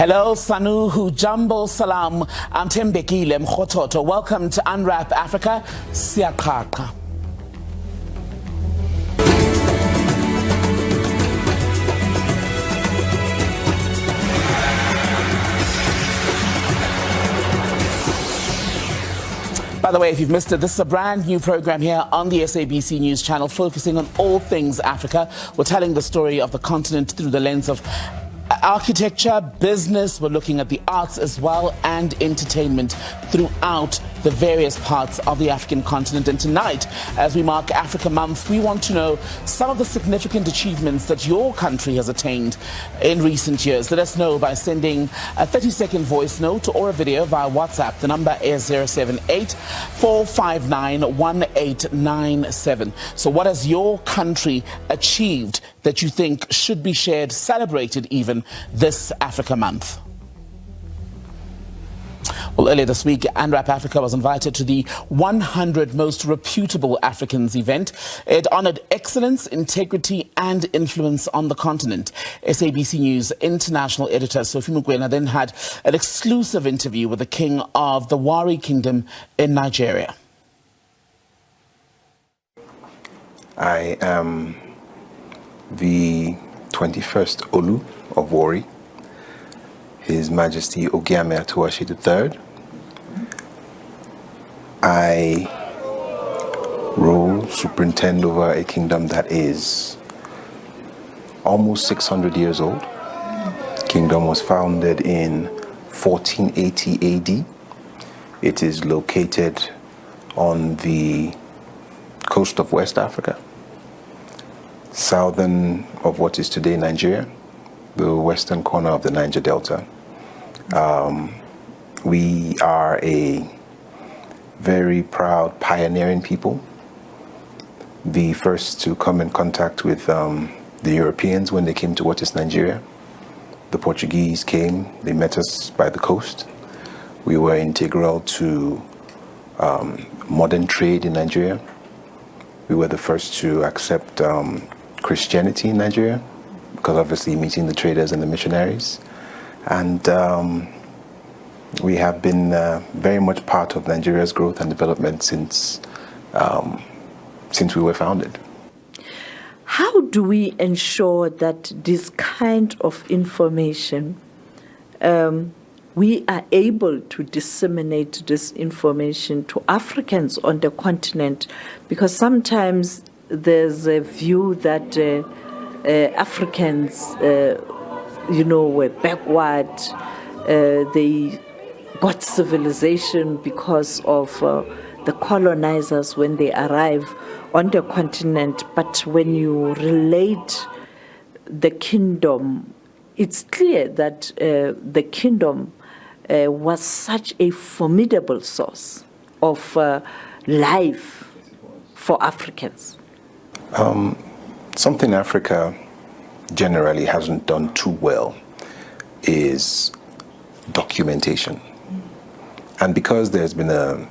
Hello, Sanu, Hujambo, Salam, I'm Tembekile Mkhototo. Welcome to Unwrap Africa, Siakaka. By the way, if you've missed it, this is a brand new program here on the SABC News channel focusing on all things Africa. We're telling the story of the continent through the lens of architecture, business, we're looking at the arts as well, and entertainment throughout the various parts of the African continent. And tonight, as we mark Africa Month, we want to know some of the significant achievements that your country has attained in recent years. Let us know by sending a 30-second voice note or a video via WhatsApp. The number is 078-459-1897. So what has your country achieved that you think should be shared, celebrated even, this Africa Month? Well, earlier this week, Unwrap Africa was invited to the 100 Most Reputable Africans event. It honored excellence, integrity, and influence on the continent. SABC News international editor Sophie Mukwena then had an exclusive interview with the king of the Wari kingdom in Nigeria. I am the 21st Olu of Warri, His Majesty Ogiame Atuashi III. I rule, superintend over a kingdom that is almost 600 years old. The kingdom was founded in 1480 AD. It is located on the coast of West Africa, southern of what is today Nigeria, the western corner of the Niger Delta. We are a very proud pioneering people, the first to come in contact with the Europeans when they came to what is Nigeria. The Portuguese came, they met us by the coast. We were integral to modern trade in Nigeria. We were the first to accept Christianity in Nigeria, because obviously meeting the traders and the missionaries. And we have been very much part of Nigeria's growth and development since we were founded. How do we ensure that this kind of information, we are able to disseminate this information to Africans on the continent? Because sometimes there's a view that Africans, were backward. They got civilization because of the colonizers when they arrive on the continent. But when you relate the kingdom, it's clear that the kingdom was such a formidable source of life for Africans. Something Africa generally hasn't done too well is documentation. And because there's been a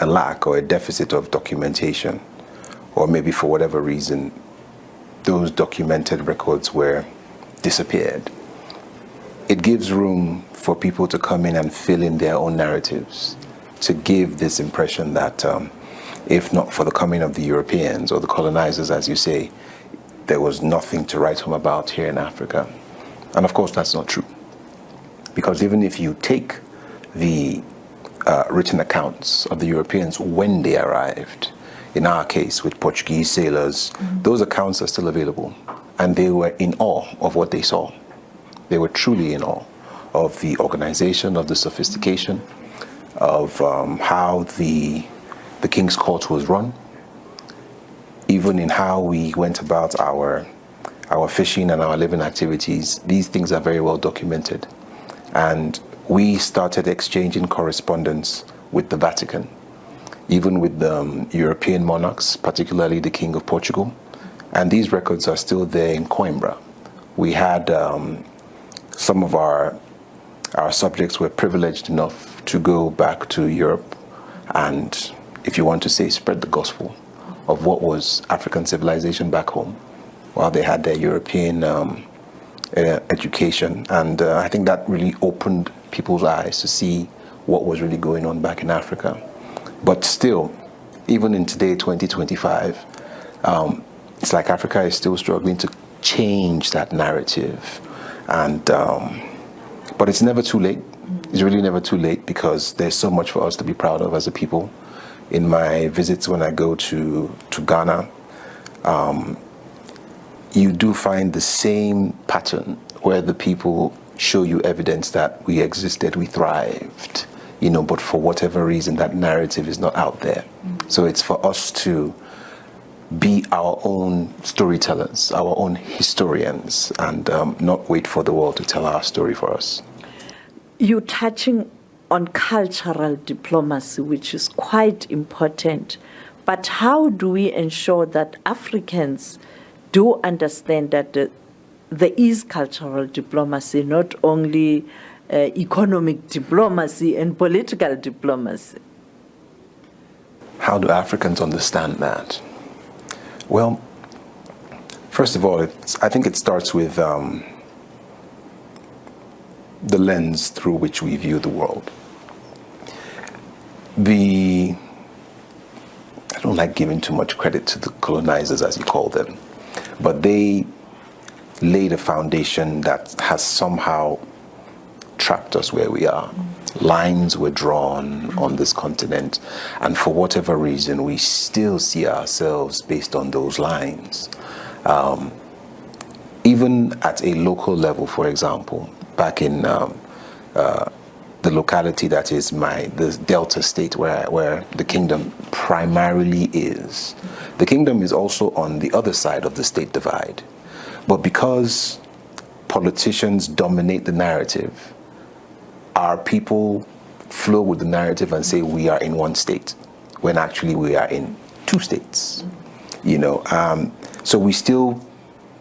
lack or a deficit of documentation, or maybe for whatever reason, those documented records were disappeared, it gives room for people to come in and fill in their own narratives, to give this impression that if not for the coming of the Europeans or the colonizers, as you say, there was nothing to write home about here in Africa. And of course, that's not true. Because even if you take the written accounts of the Europeans when they arrived, in our case with Portuguese sailors, those accounts are still available. And they were in awe of what they saw. They were truly in awe of the organization, of the sophistication, of how the King's Court was run, even in how we went about our fishing and our living activities. These things are very well documented. And we started exchanging correspondence with the Vatican, even with the European monarchs, particularly the King of Portugal. And these records are still there in Coimbra. We had some of our subjects were privileged enough to go back to Europe and, if you want to say, spread the gospel of what was African civilization back home, while they had their European education, and I think that really opened people's eyes to see what was really going on back in Africa. But still, even in today, 2025, it's like Africa is still struggling to change that narrative, and but it's never too late. It's really never too late, because there's so much for us to be proud of as a people. In my visits when I go to Ghana, you do find the same pattern where the people show you evidence that we existed, we thrived, but for whatever reason that narrative is not out there. So it's for us to be our own storytellers, our own historians, and not wait for the world to tell our story for us. You're touching on cultural diplomacy, which is quite important. But how do we ensure that Africans do understand that there is cultural diplomacy, not only economic diplomacy and political diplomacy? How do Africans understand that? Well, first of all, I think it starts with the lens through which we view the world. I don't like giving too much credit to the colonizers, as you call them, but they laid a foundation that has somehow trapped us where we are. Lines were drawn on this continent, and for whatever reason, we still see ourselves based on those lines. Even at a local level, for example, back in the locality that is the Delta state where the kingdom primarily is. The kingdom is also on the other side of the state divide. But because politicians dominate the narrative, our people flow with the narrative and say we are in one state, when actually we are in two states. So we still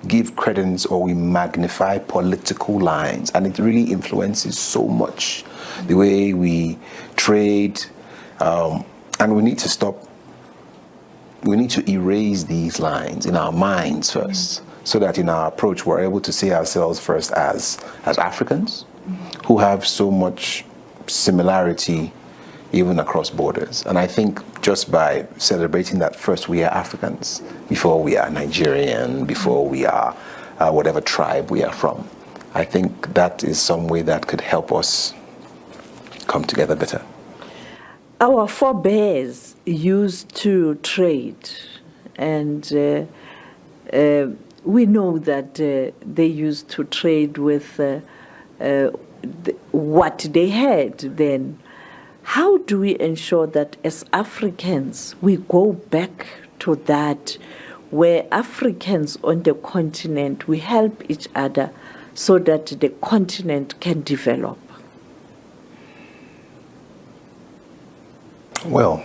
give credence, or we magnify political lines, and it really influences so much the way we trade, and we need to stop. We need to erase these lines in our minds first, so that in our approach we're able to see ourselves first as Africans who have so much similarity even across borders. And I think just by celebrating that first we are Africans before we are Nigerian, before we are whatever tribe we are from, I think that is some way that could help us come together better. Our forebears used to trade, and we know that they used to trade with what they had then. How do we ensure that as Africans we go back to that, where Africans on the continent, we help each other so that the continent can develop? Well,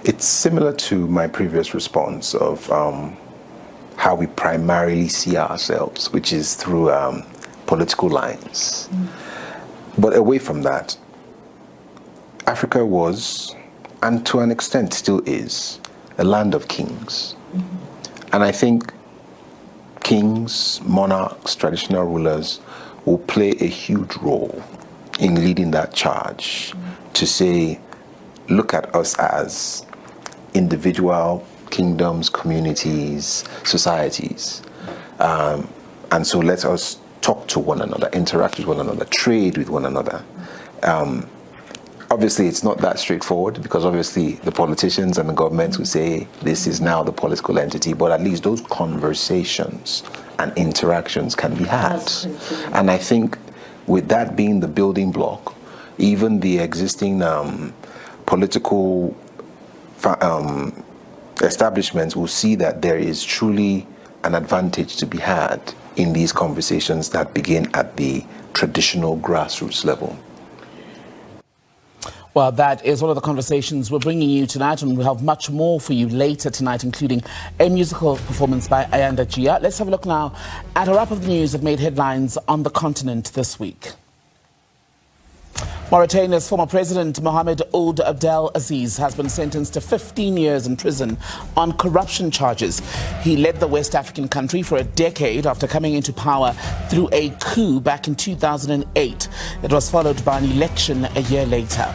it's similar to my previous response of how we primarily see ourselves, which is through political lines. But away from that, Africa was, and to an extent still is, a land of kings. And I think kings, monarchs, traditional rulers will play a huge role in leading that charge to say, look at us as individual kingdoms, communities, societies. And so let us talk to one another, interact with one another, trade with one another. Obviously, it's not that straightforward, because obviously the politicians and the governments will say this is now the political entity, but at least those conversations and interactions can be had. And I think with that being the building block, even the existing political establishments will see that there is truly an advantage to be had in these conversations that begin at the traditional grassroots level. Well, that is one of the conversations we're bringing you tonight, and we'll have much more for you later tonight, including a musical performance by Ayanda Jiya. Let's have a look now at a wrap of the news that made headlines on the continent this week. Mauritania's former president Mohamed Ould Abdel Aziz has been sentenced to 15 years in prison on corruption charges. He led the West African country for a decade after coming into power through a coup back in 2008. It was followed by an election a year later.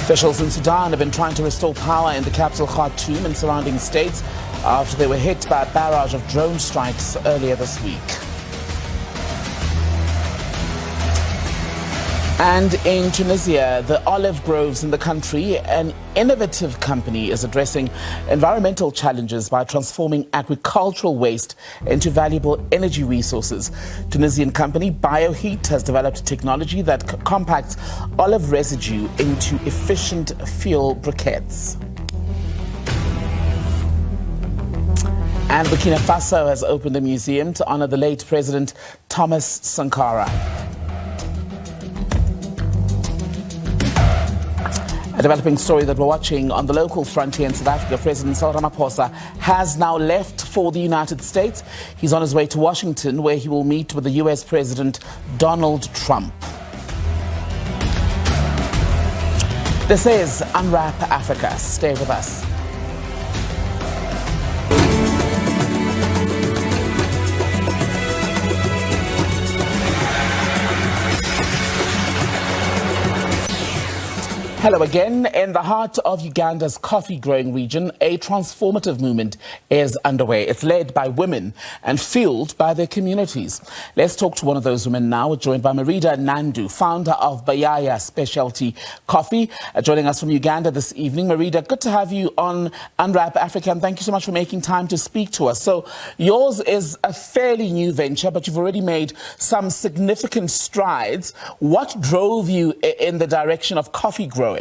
Officials in Sudan have been trying to restore power in the capital Khartoum and surrounding states after they were hit by a barrage of drone strikes earlier this week. And in Tunisia, the olive groves in the country, an innovative company is addressing environmental challenges by transforming agricultural waste into valuable energy resources. Tunisian company Bioheat has developed technology that compacts olive residue into efficient fuel briquettes. And Burkina Faso has opened a museum to honor the late President Thomas Sankara. A developing story that we're watching on the local frontier in South Africa. President Cyril Ramaphosa has now left for the United States. He's on his way to Washington, where he will meet with the US President Donald Trump. This is Unwrap Africa. Stay with us. Hello again. In the heart of Uganda's coffee-growing region, a transformative movement is underway. It's led by women and fueled by their communities. Let's talk to one of those women now. We're joined by Meridah Nandudu, founder of Bayaaya Speciality Coffee, joining us from Uganda this evening. Meridah, good to have you on Unwrap Africa, and thank you so much for making time to speak to us. So yours is a fairly new venture, but you've already made some significant strides. What drove you in the direction of coffee growing?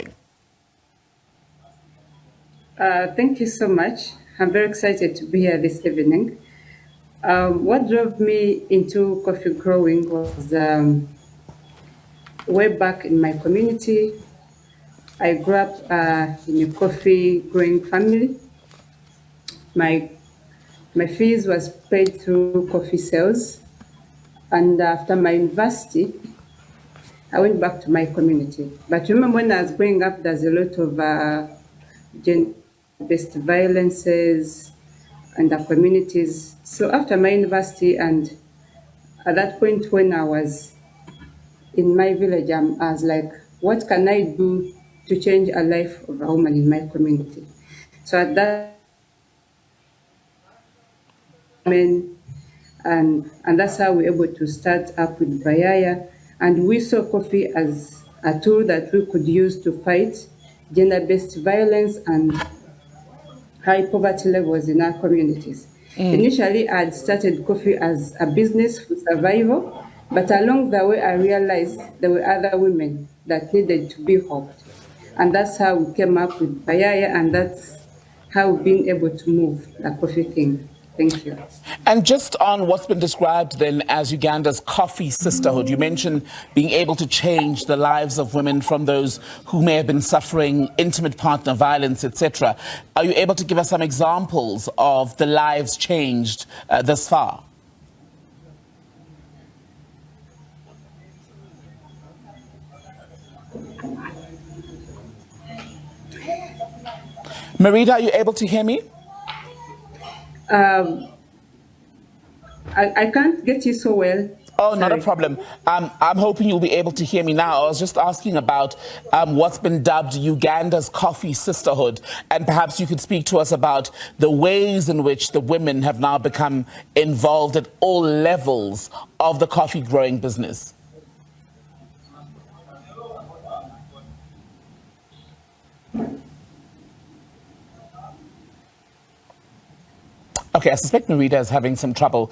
Thank you so much. I'm very excited to be here this evening. What drove me into coffee growing was way back in my community. I grew up in a coffee growing family. My fees was paid through coffee sales. And after my university, I went back to my community. But remember, when I was growing up, there's a lot of gender-based violences in the communities. So after my university, and at that point when I was in my village, I was like, what can I do to change a life of a woman in my community? So at that time, and that's how we were able to start up with Bayaaya. And we saw coffee as a tool that we could use to fight gender-based violence and high poverty levels in our communities. Initially, I had started coffee as a business for survival, but along the way, I realized there were other women that needed to be helped. And that's how we came up with Bayaaya, and that's how we've been able to move the coffee thing. Thank you. And just on what's been described then as Uganda's coffee sisterhood, you mentioned being able to change the lives of women from those who may have been suffering intimate partner violence, etc. Are you able to give us some examples of the lives changed thus far? Meridah, are you able to hear me? I can't get you so well. Oh, not a problem. I'm hoping you'll be able to hear me now. I was just asking about what's been dubbed Uganda's coffee sisterhood, and perhaps you could speak to us about the ways in which the women have now become involved at all levels of the coffee growing business. Okay, I suspect Meridah is having some trouble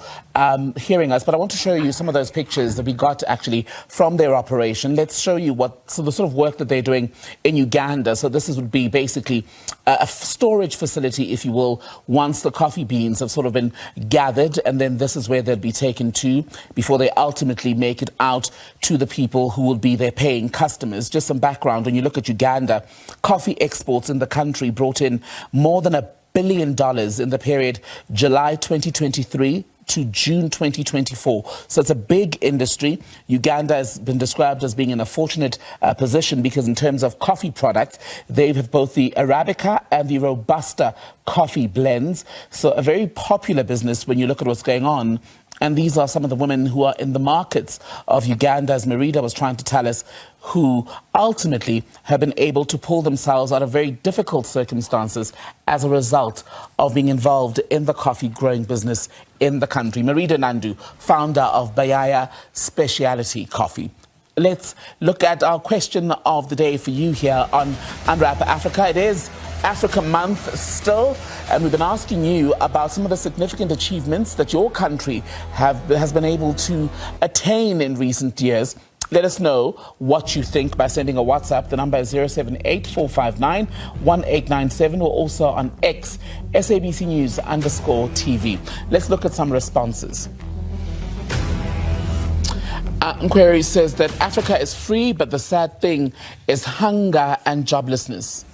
hearing us, but I want to show you some of those pictures that we got actually from their operation. Let's show you the sort of work that they're doing in Uganda. So this would be basically a storage facility, if you will, once the coffee beans have sort of been gathered, and then this is where they'll be taken to before they ultimately make it out to the people who will be their paying customers. Just some background, when you look at Uganda, coffee exports in the country brought in more than $1 billion in the period July 2023 to June 2024. So it's a big industry. Uganda has been described as being in a fortunate position because in terms of coffee products, they have both the Arabica and the Robusta coffee blends. So a very popular business when you look at what's going on. And these are some of the women who are in the markets of Uganda, as Meridah was trying to tell us, who ultimately have been able to pull themselves out of very difficult circumstances as a result of being involved in the coffee growing business in the country. Meridah Nandudu, founder of Bayaaya Speciality Coffee. Let's look at our question of the day for you here on Unwrap Africa. It is Africa Month still, and we've been asking you about some of the significant achievements that your country has been able to attain in recent years. Let us know what you think by sending a WhatsApp. The number is 078-459-1897, or also on X, SABC News_TV. Let's look at some responses. Inquiry says that Africa is free, but the sad thing is hunger and joblessness.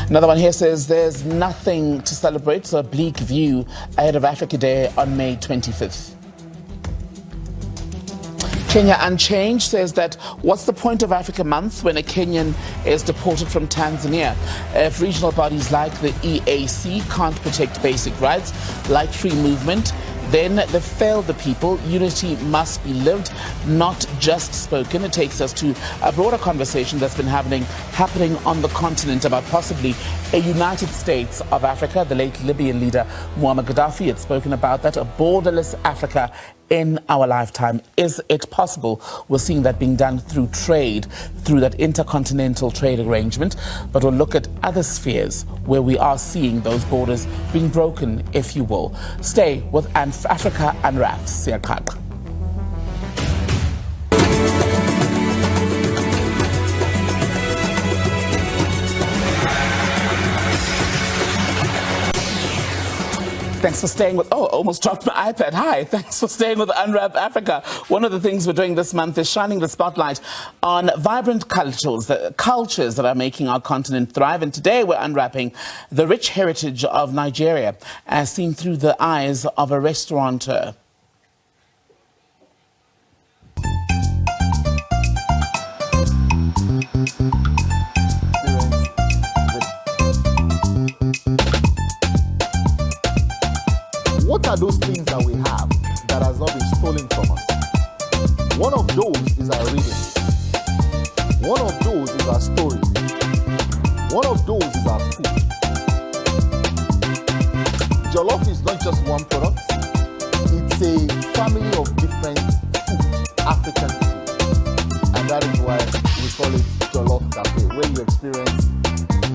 Another one here says there's nothing to celebrate, so a bleak view ahead of Africa Day on May 25th. Kenya Unchanged says that what's the point of Africa Month when a Kenyan is deported from Tanzania? If regional bodies like the EAC can't protect basic rights like free movement, then they've failed the people. Unity must be lived, not just spoken. It takes us to a broader conversation that's been happening on the continent about possibly a United States of Africa. The late Libyan leader Muammar Gaddafi had spoken about that, a borderless Africa in our lifetime. Is it possible? We're seeing that being done through trade, through that intercontinental trade arrangement. But we'll look at other spheres where we are seeing those borders being broken, if you will. Stay with Africa Unwrapped. Siyaqhaqha. Thanks for staying with, almost dropped my iPad. Hi, thanks for staying with Unwrap Africa. One of the things we're doing this month is shining the spotlight on vibrant cultures that are making our continent thrive. And today we're unwrapping the rich heritage of Nigeria as seen through the eyes of a restaurateur. What are those things that we have that has not been stolen from us? One of those is our reading. One of those is our story. One of those is our food. Jollof is not just one product. It's a family of different food, African food. And that is why we call it Jollof Cafe, where you experience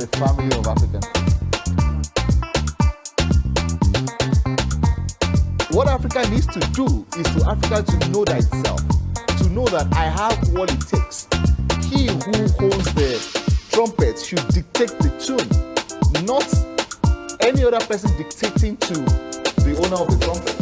the family of African food. What Africa needs to do is for Africa to know that itself, to know that I have what it takes. He who holds the trumpet should dictate the tune, not any other person dictating to the owner of the trumpet.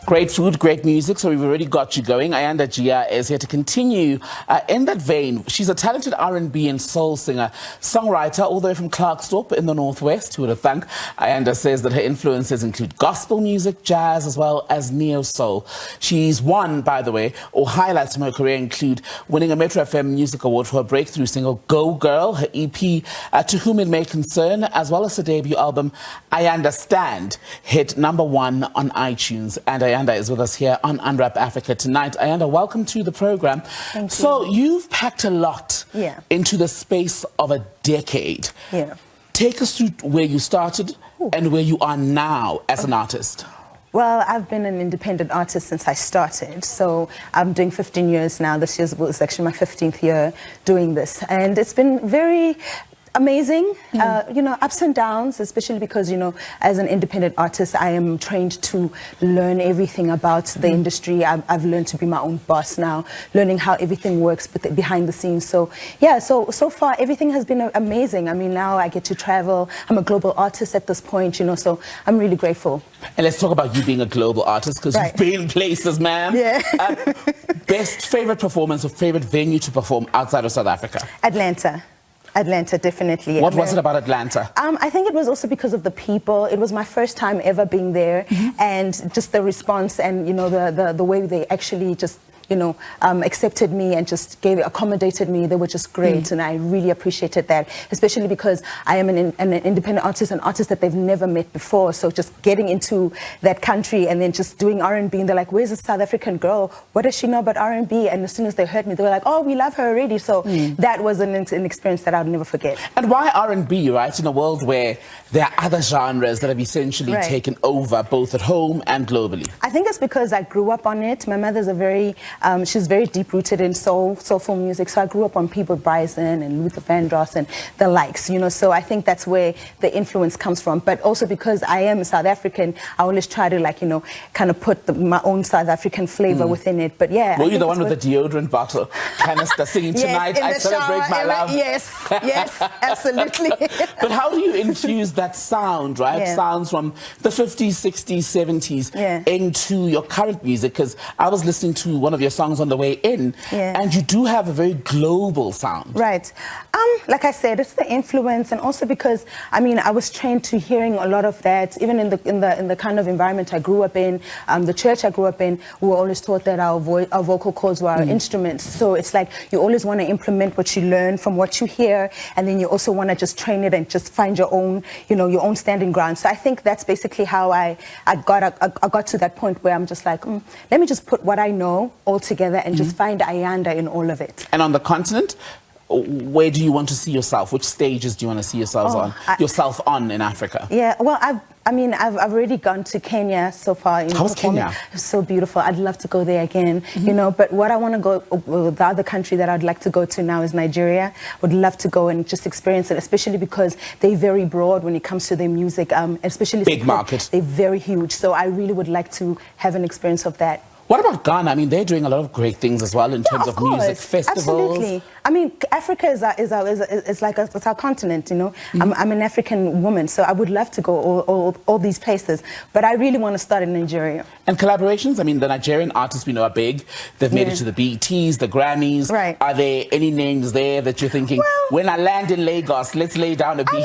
Great food, great music, so we've already got you going. Ayanda Jiya is here to continue in that vein. She's a talented R&B and soul singer, songwriter, all the way from Clarksdorp in the Northwest. Who would have thunk? Ayanda says that her influences include gospel music, jazz, as well as neo-soul. She's won, by the way, or highlights from her career include winning a Metro FM Music Award for her breakthrough single, Go Girl, her EP, To Whom It May Concern, as well as her debut album, Ayanda Stand, hit #1 on iTunes. And Ayanda is with us here on Unwrap Africa tonight. Ayanda, welcome to the program. Thank you. So you've packed a lot into the space of a decade. Yeah. Take us through where you started and where you are now as an artist. Well, I've been an independent artist since I started. So I'm doing 15 years now. This year was actually my 15th year doing this. And it's been very amazing, you know, ups and downs, especially because, you know, as an independent artist, I am trained to learn everything about the industry. I've learned to be my own boss now, learning how everything works behind the scenes. So, yeah, so far everything has been amazing. I mean, now I get to travel. I'm a global artist at this point, you know, so I'm really grateful. And let's talk about you being a global artist, because you've been places, ma'am. Yeah. Best favorite performance or favorite venue to perform outside of South Africa? Atlanta. Atlanta, definitely. What was it about Atlanta? I think it was also because of the people. It was my first time ever being there, and just the response and, you know, the way they actually just, you know, accepted me and just accommodated me. They were just great, and I really appreciated that, especially because I am an independent artist, an artist that they've never met before. So just getting into that country and then just doing R&B, and they're like, where's a South African girl? What does she know about R&B? And as soon as they heard me, they were like, oh, we love her already. So that was an experience that I'll never forget. And why R&B, right, in a world where there are other genres that have essentially taken over both at home and globally? I think it's because I grew up on it. My mother's a very she's very deep-rooted in soulful music, so I grew up on Peabo Bryson and Luther Vandross and the likes, you know, so I think that's where the influence comes from. But also because I am South African, I always try to, like, you know, kind of put my own South African flavor within it. But yeah. Were you the one with the deodorant bottle canister singing Tonight Yes, I Celebrate My Love? Yes, yes, absolutely. But how do you infuse that sound, right? Yeah. Sounds from the 50s, 60s, 70s into your current music? Because I was listening to one of your songs on the way in, and you do have a very global sound. Right. Like I said, it's the influence, and also because, I mean, I was trained to hearing a lot of that, even in the kind of environment I grew up in, the church I grew up in. We were always taught that our vocal cords were our instruments. So it's like you always want to implement what you learn from what you hear, and then you also want to just train it and just find your own, you know, your own standing ground. So I think that's basically how I got to that point where I'm just like, let me just put what I know all together and just find Ayanda in all of it. And on the continent, where do you want to see yourself? Which stages do you want to see yourself on in Africa? Yeah, well, I've already gone to Kenya so far. How was Kenya? It's so beautiful. I'd love to go there again, you know, but what I want to go, the other country that I'd like to go to now is Nigeria. Would love to go and just experience it, especially because they're very broad when it comes to their music, especially big market. They're very huge, so I really would like to have an experience of that. What about Ghana? I mean, they're doing a lot of great things as well in terms of music festivals. Absolutely. I mean, Africa is like it's our continent, you know. I'm an African woman, so I would love to go all these places. But I really want to start in Nigeria. And collaborations? I mean, the Nigerian artists we know are big. They've made it to the BETs, the Grammys. Right. Are there any names there that you're thinking, when I land in Lagos, let's lay down a beat?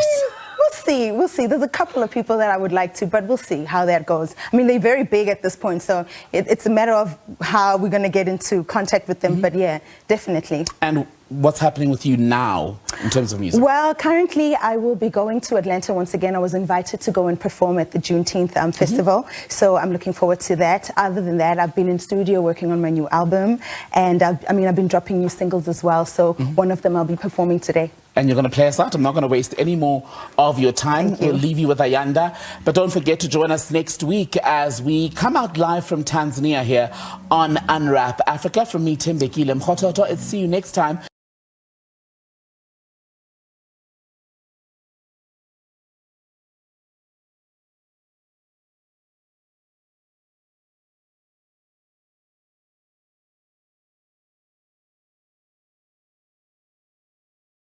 We'll see. There's a couple of people that I would like to, but we'll see how that goes. I mean, they're very big at this point, so it's a matter of how we're going to get into contact with them. But yeah, definitely. And what's happening with you now in terms of music? Well, currently I will be going to Atlanta once again. I was invited to go and perform at the Juneteenth festival, so I'm looking forward to that. Other than that, I've been in studio working on my new album, and I've been dropping new singles as well, so one of them I'll be performing today. And you're going to play us out. I'm not going to waste any more of your time. We'll leave you with Ayanda. But don't forget to join us next week as we come out live from Tanzania here on Unwrap Africa. From me, Tim Bekile Mkhototo. See you next time.